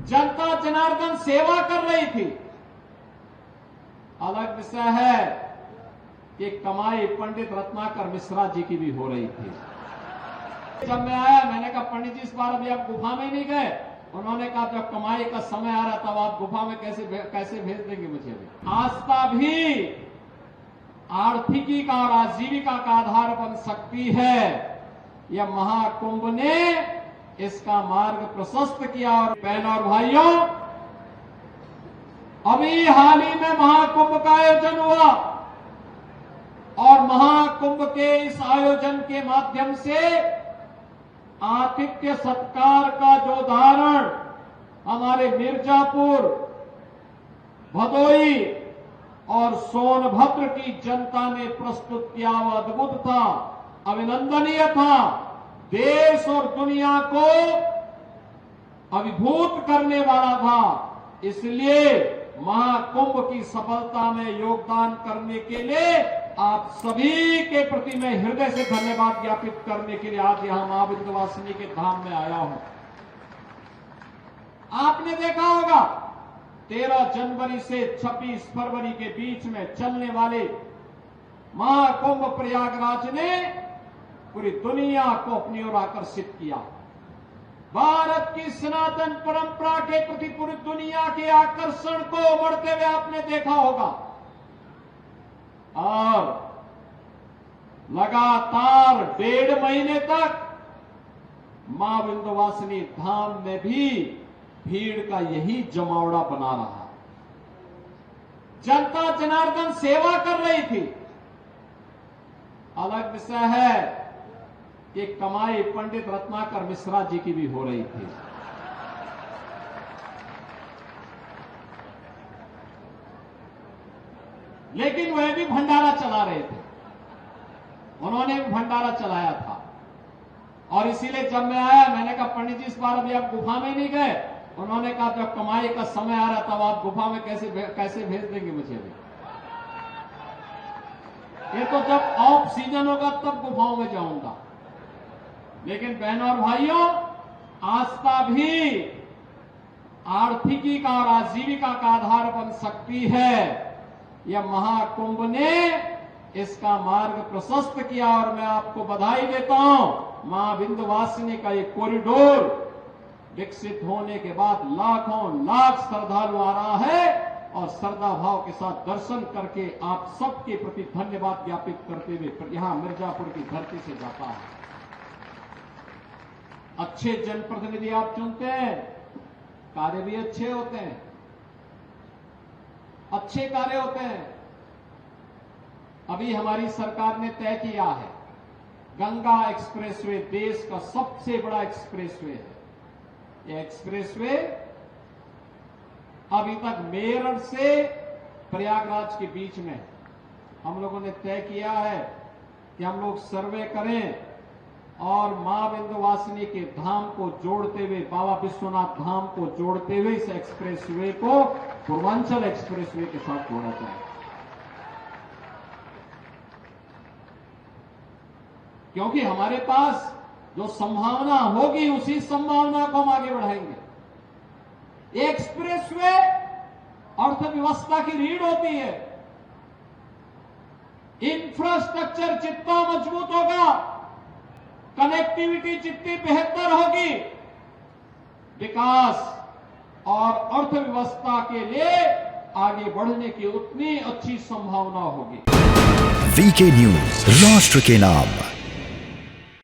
जनता जनार्दन सेवा कर रही थी। अलग विषय है कि कमाई पंडित रत्नाकर मिश्रा जी की भी हो रही थी। जब मैं आया मैंने कहा पंडित जी इस बार अभी आप गुफा में नहीं गए। उन्होंने कहा जब कमाई का समय आ रहा तब आप गुफा में कैसे भेज देंगे मुझे अभी। आस्था भी आर्थिकी का और आजीविका का आधार बन सकती है। यह महाकुंभ ने इसका मार्ग प्रशस्त किया। और बहनों और भाइयों, अभी हाल ही में महाकुंभ का आयोजन हुआ और महाकुंभ के इस आयोजन के माध्यम से आतिथ्य सत्कार का जो उदाहरण हमारे मिर्जापुर, भदोई और सोनभद्र की जनता ने प्रस्तुत किया वह अद्भुत था, अभिनंदनीय था, देश और दुनिया को अभिभूत करने वाला था। इसलिए महाकुंभ की सफलता में योगदान करने के लिए आप सभी के प्रति मैं हृदय से धन्यवाद ज्ञापित करने के लिए आज यहां मां विंध्यवासिनी के धाम में आया हूं। आपने देखा होगा 13 जनवरी से 26 फरवरी के बीच में चलने वाले महाकुंभ प्रयागराज ने पूरी दुनिया को अपनी ओर आकर्षित किया। भारत की सनातन परंपरा के प्रति पूरी दुनिया के आकर्षण को बढ़ते हुए आपने देखा होगा और लगातार 1.5 महीने तक मां विंध्यवासिनी धाम में भी भीड़ का यही जमावड़ा बना रहा। जनता जनार्दन सेवा कर रही थी। अलग विषय है कि कमाई पंडित रत्नाकर मिश्रा जी की भी हो रही थी। लेकिन वह भी भंडारा चला रहे थे, उन्होंने भी भंडारा चलाया था। और इसीलिए जब मैं आया मैंने कहा पंडित जी इस बार अभी आप गुफा में नहीं गए। उन्होंने कहा जब कमाई का समय आ रहा तब आप गुफा में कैसे भेज देंगे मुझे अभी। ये तो जब ऑफ सीजन होगा तब गुफाओं में जाऊंगा। लेकिन बहनों और भाइयों, आस्था भी आर्थिकी का और आजीविका का आधार बन सकती है। यह महाकुंभ ने इसका मार्ग प्रशस्त किया और मैं आपको बधाई देता हूं। मां विंध्यवासिनी का ये कॉरिडोर विकसित होने के बाद लाखों लाख श्रद्धालु आ रहा है और श्रद्धा भाव के साथ दर्शन करके आप सबके प्रति धन्यवाद ज्ञापित करते हुए यहां मिर्जापुर की धरती से जाता है। अच्छे जनप्रतिनिधि आप चुनते हैं, कार्य भी अच्छे होते हैं, अच्छे कार्य होते हैं। अभी हमारी सरकार ने तय किया है गंगा एक्सप्रेसवे देश का सबसे बड़ा एक्सप्रेसवे है। यह एक्सप्रेसवे अभी तक मेरठ से प्रयागराज के बीच में हम लोगों ने तय किया है कि हम लोग सर्वे करें और मां विंध्यवासिनी के धाम को जोड़ते हुए, बाबा विश्वनाथ धाम को जोड़ते हुए इस एक्सप्रेसवे को पूर्वांचल एक्सप्रेसवे के साथ जोड़ा जाए। क्योंकि हमारे पास जो संभावना होगी उसी संभावना को हम आगे बढ़ाएंगे। एक्सप्रेसवे अर्थव्यवस्था की रीढ़ होती है। इंफ्रास्ट्रक्चर जितना मजबूत होगा, कनेक्टिविटी जितनी बेहतर होगी, विकास और अर्थव्यवस्था के लिए आगे बढ़ने की उतनी अच्छी संभावना होगी। वीके न्यूज, राष्ट्र के नाम।